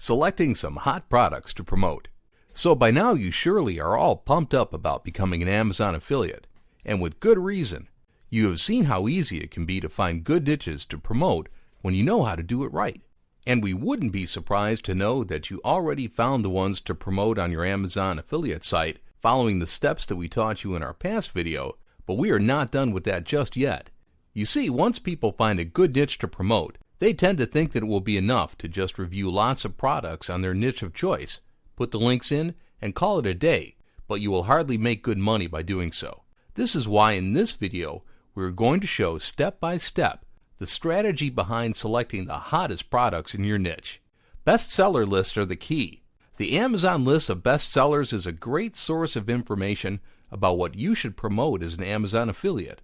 selecting some hot products to promote. So by now you surely are all pumped up about becoming an Amazon affiliate, and with good reason. You have seen how easy it can be to find good niches to promote when you know how to do it right. And we wouldn't be surprised to know that you already found the ones to promote on your Amazon affiliate site following the steps that we taught you in our past video, but we are not done with that just yet. You see, once people find a good niche to promote, they tend to think that it will be enough to just review lots of products on their niche of choice, put the links in, and call it a day, but you will hardly make good money by doing so. This is why in this video, we are going to show step by step the strategy behind selecting the hottest products in your niche. Bestseller lists are the key. The Amazon list of bestsellers is a great source of information about what you should promote as an Amazon affiliate,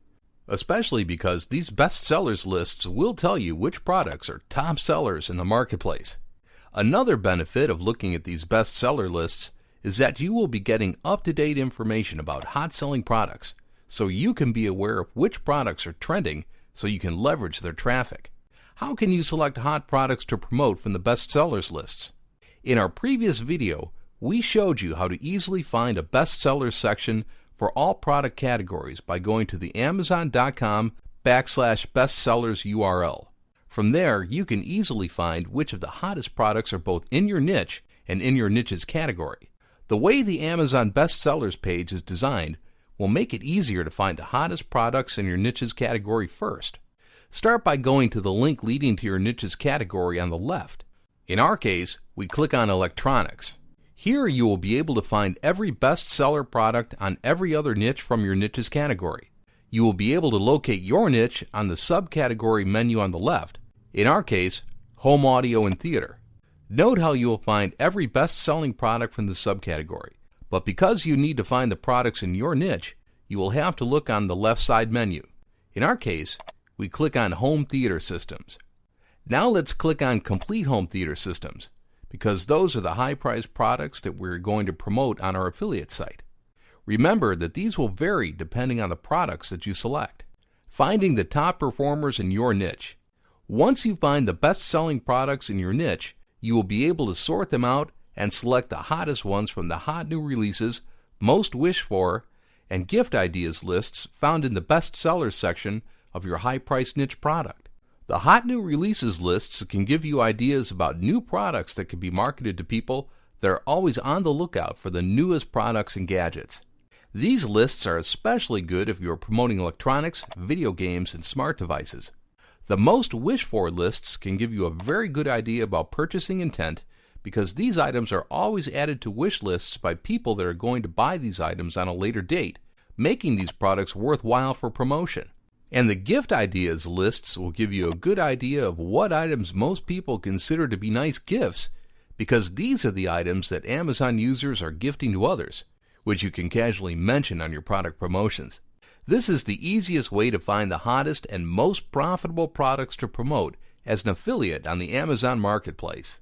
especially because these bestsellers lists will tell you which products are top sellers in the marketplace. Another benefit of looking at these bestseller lists is that you will be getting up-to-date information about hot-selling products, so you can be aware of which products are trending so you can leverage their traffic. How can you select hot products to promote from the bestsellers lists? In our previous video, we showed you how to easily find a bestsellers section for all product categories by going to the Amazon.com/bestsellers URL. From there, you can easily find which of the hottest products are both in your niche and in your niche's category. The way the Amazon bestsellers page is designed will make it easier to find the hottest products in your niche's category first. Start by going to the link leading to your niche's category on the left. In our case, we click on electronics. Here you will be able to find every bestseller product on every other niche from your niche's category. You will be able to locate your niche on the subcategory menu on the left. In our case, home audio and theater. Note how you will find every best-selling product from the subcategory. But because you need to find the products in your niche, you will have to look on the left side menu. In our case, we click on Home Theater Systems. Now let's click on Complete Home Theater Systems, because those are the high-priced products that we're going to promote on our affiliate site. Remember that these will vary depending on the products that you select. Finding the top performers in your niche. Once you find the best-selling products in your niche, you will be able to sort them out and select the hottest ones from the hot new releases, most wished for, and gift ideas lists found in the bestsellers section of your high-priced niche product. The hot new releases lists can give you ideas about new products that can be marketed to people that are always on the lookout for the newest products and gadgets. These lists are especially good if you are promoting electronics, video games, and smart devices. The most wished for lists can give you a very good idea about purchasing intent, because these items are always added to wish lists by people that are going to buy these items on a later date, making these products worthwhile for promotion. And the gift ideas lists will give you a good idea of what items most people consider to be nice gifts, because these are the items that Amazon users are gifting to others, which you can casually mention on your product promotions. This is the easiest way to find the hottest and most profitable products to promote as an affiliate on the Amazon Marketplace.